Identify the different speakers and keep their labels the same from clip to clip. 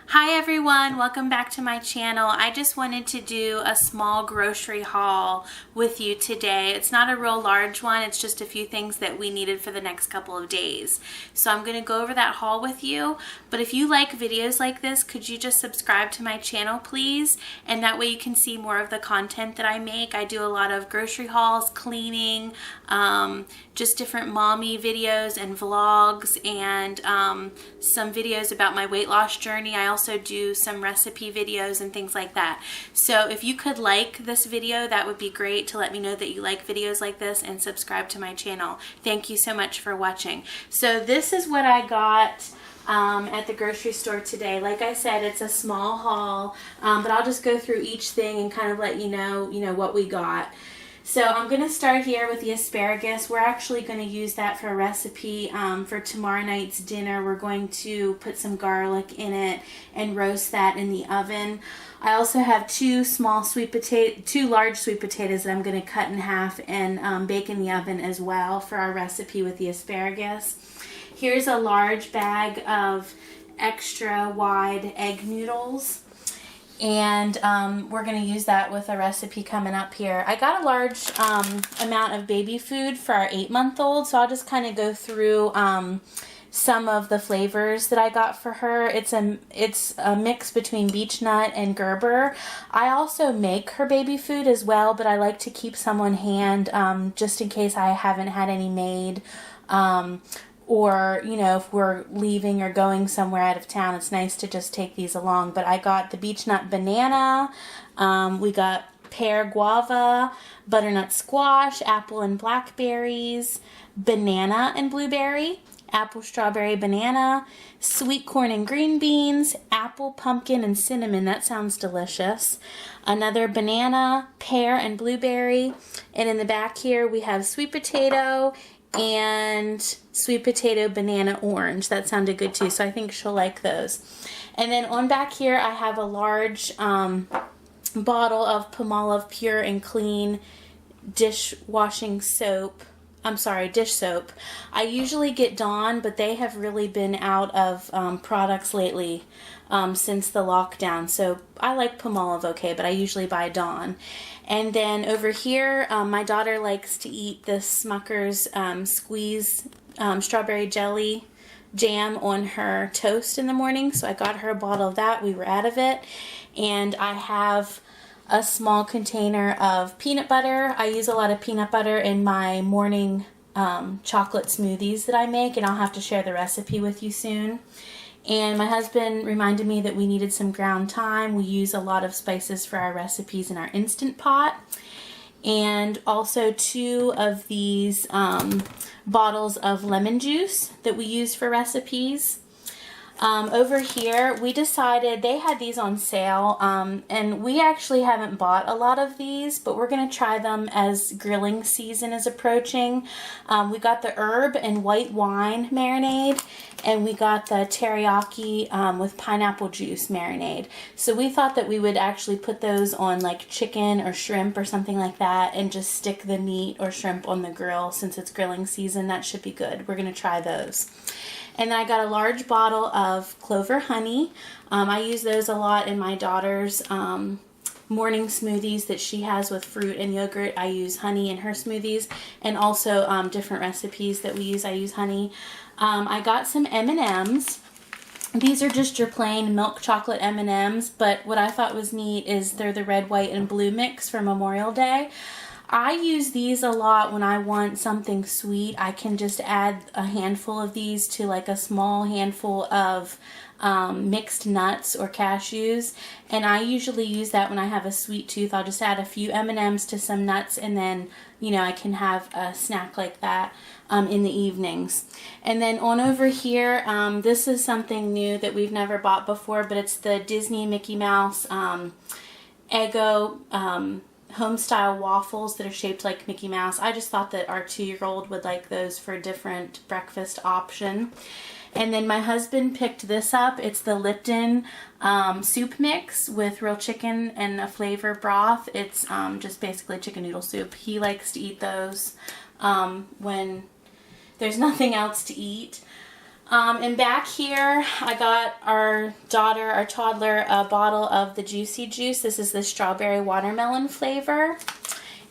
Speaker 1: Hi everyone, welcome back to my channel. I just wanted to do a small grocery haul with you today. It's not a real large one, it's just a few things that we needed for the next couple of days. So I'm going to go over that haul with you, but if you like videos like this, could you just subscribe to my channel please? And that way you can see more of the content that I make. I do a lot of grocery hauls, cleaning, just different mommy videos and vlogs, and some videos about my weight loss journey. I also do some recipe videos and things like that. So if you could like this video, that would be great to let me know that you like videos like this, and subscribe to my channel. Thank you so much for watching. So this is what I got at the grocery store today. Like I said, it's a small haul, but I'll just go through each thing and kind of let you know what we got. So I'm going to start here with the asparagus. We're actually going to use that for a recipe for tomorrow night's dinner. We're going to put some garlic in it and roast that in the oven. I also have two large sweet potatoes that I'm going to cut in half and bake in the oven as well for our recipe with the asparagus. Here's a large bag of extra wide egg noodles. And we're going to use that with a recipe coming up here. I got a large amount of baby food for our 8-month-old, so I'll just kind of go through some of the flavors that I got for her. It's a mix between beech nut and Gerber. I also make her baby food as well, but I like to keep some on hand just in case I haven't had any made. Or, if we're leaving or going somewhere out of town, it's nice to just take these along. But I got the beech nut banana, we got pear guava, butternut squash, apple and blackberries, banana and blueberry, apple strawberry banana, sweet corn and green beans, apple pumpkin and cinnamon. That sounds delicious. Another banana, pear and blueberry. And in the back here we have sweet potato and sweet potato banana orange. That sounded good too, so I think she'll like those. And then on back here I have a large bottle of Palmolive Pure and Clean dish soap. I usually get Dawn, but they have really been out of products lately since the lockdown. So I like Palmolive okay, but I usually buy Dawn. And then over here, my daughter likes to eat this Smucker's Squeeze strawberry jelly jam on her toast in the morning. So I got her a bottle of that. We were out of it. And I have a small container of peanut butter. I use a lot of peanut butter in my morning chocolate smoothies that I make, and I'll have to share the recipe with you soon. And my husband reminded me that we needed some ground thyme. We use a lot of spices for our recipes in our Instant Pot. And also 2 of these bottles of lemon juice that we use for recipes. Over here, we decided they had these on sale, and we actually haven't bought a lot of these, but we're going to try them as grilling season is approaching. We got the herb and white wine marinade, and we got the teriyaki with pineapple juice marinade. So we thought that we would actually put those on like chicken or shrimp or something like that, and just stick the meat or shrimp on the grill since it's grilling season. That should be good. We're going to try those. And then I got a large bottle of clover honey. I use those a lot in my daughter's morning smoothies that she has with fruit and yogurt. I use honey in her smoothies, and also different recipes that we use, I use honey. I got some M&ms. These are just your plain milk chocolate M&ms, but what I thought was neat is they're the red, white, and blue mix for Memorial Day. I use these a lot when I want something sweet. I can just add a handful of these to like a small handful of mixed nuts or cashews, and I usually use that when I have a sweet tooth. I'll just add a few M&ms to some nuts, and then I can have a snack like that in the evenings. And then on over here, this is something new that we've never bought before, but it's the Disney Mickey Mouse Eggo home-style waffles that are shaped like Mickey Mouse. I just thought that our 2-year-old would like those for a different breakfast option. And then my husband picked this up. It's the Lipton soup mix with real chicken and a flavor broth. It's just basically chicken noodle soup. He likes to eat those when there's nothing else to eat. And back here, I got our toddler, a bottle of the Juicy Juice. This is the strawberry watermelon flavor.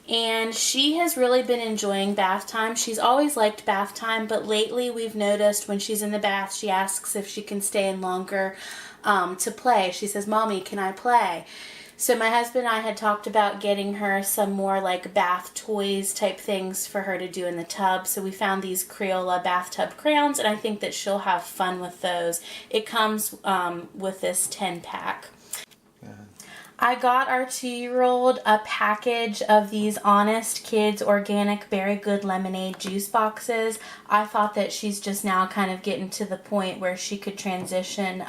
Speaker 1: And she has really been enjoying bath time. She's always liked bath time, but lately we've noticed when she's in the bath, she asks if she can stay in longer to play. She says, "Mommy, can I play?" So my husband and I had talked about getting her some more like bath toys type things for her to do in the tub. So we found these Crayola bathtub crayons, and I think that she'll have fun with those. It comes with this 10-pack. I got our 2-year-old a package of these Honest Kids Organic Very Good Lemonade juice boxes. I thought that she's just now kind of getting to the point where she could transition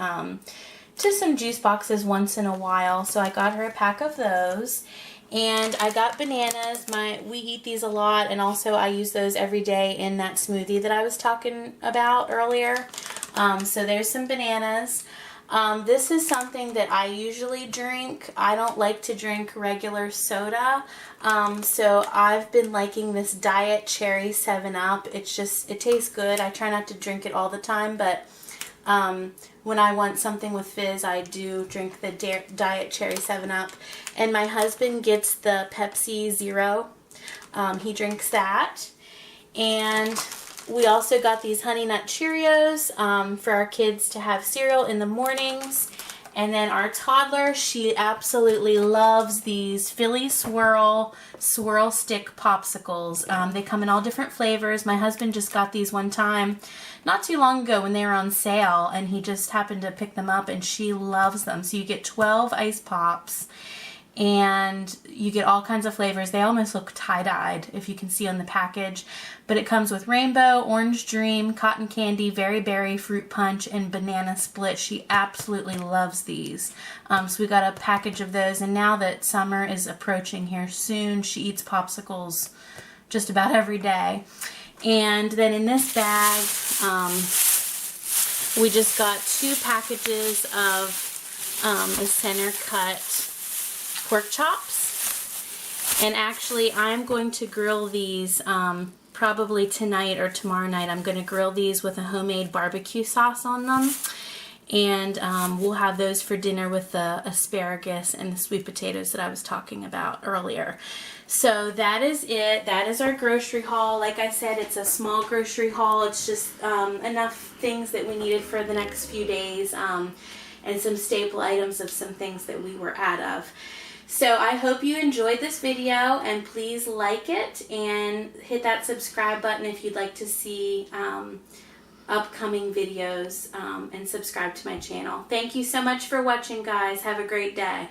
Speaker 1: to some juice boxes once in a while. So I got her a pack of those. And I got bananas. We eat these a lot, and also I use those every day in that smoothie that I was talking about earlier. So there's some bananas. This is something that I usually drink. I don't like to drink regular soda, so I've been liking this Diet Cherry 7-Up. It tastes good. I try not to drink it all the time, but when I want something with fizz, I do drink the Diet Cherry 7-Up. And my husband gets the Pepsi Zero. He drinks that. And we also got these Honey Nut Cheerios for our kids to have cereal in the mornings. And then our toddler, she absolutely loves these Philly Swirl Stick Popsicles. They come in all different flavors. My husband just got these one time not too long ago when they were on sale, and he just happened to pick them up, and she loves them. So you get 12 ice pops, and you get all kinds of flavors. They almost look tie-dyed, if you can see on the package. But it comes with rainbow, orange dream, cotton candy, very berry, fruit punch, and banana split. She absolutely loves these. So we got a package of those. And now that summer is approaching here soon, she eats popsicles just about every day. And then in this bag, we just got 2 packages of the center cut pork chops. And actually, I'm going to grill these probably tonight or tomorrow night. I'm going to grill these with a homemade barbecue sauce on them. And we'll have those for dinner with the asparagus and the sweet potatoes that I was talking about earlier. So that is it. That is our grocery haul. Like I said, it's a small grocery haul. It's just enough things that we needed for the next few days, and some staple items of some things that we were out of. So I hope you enjoyed this video, and please like it and hit that subscribe button if you'd like to see upcoming videos, and subscribe to my channel. Thank you so much for watching, guys. Have a great day.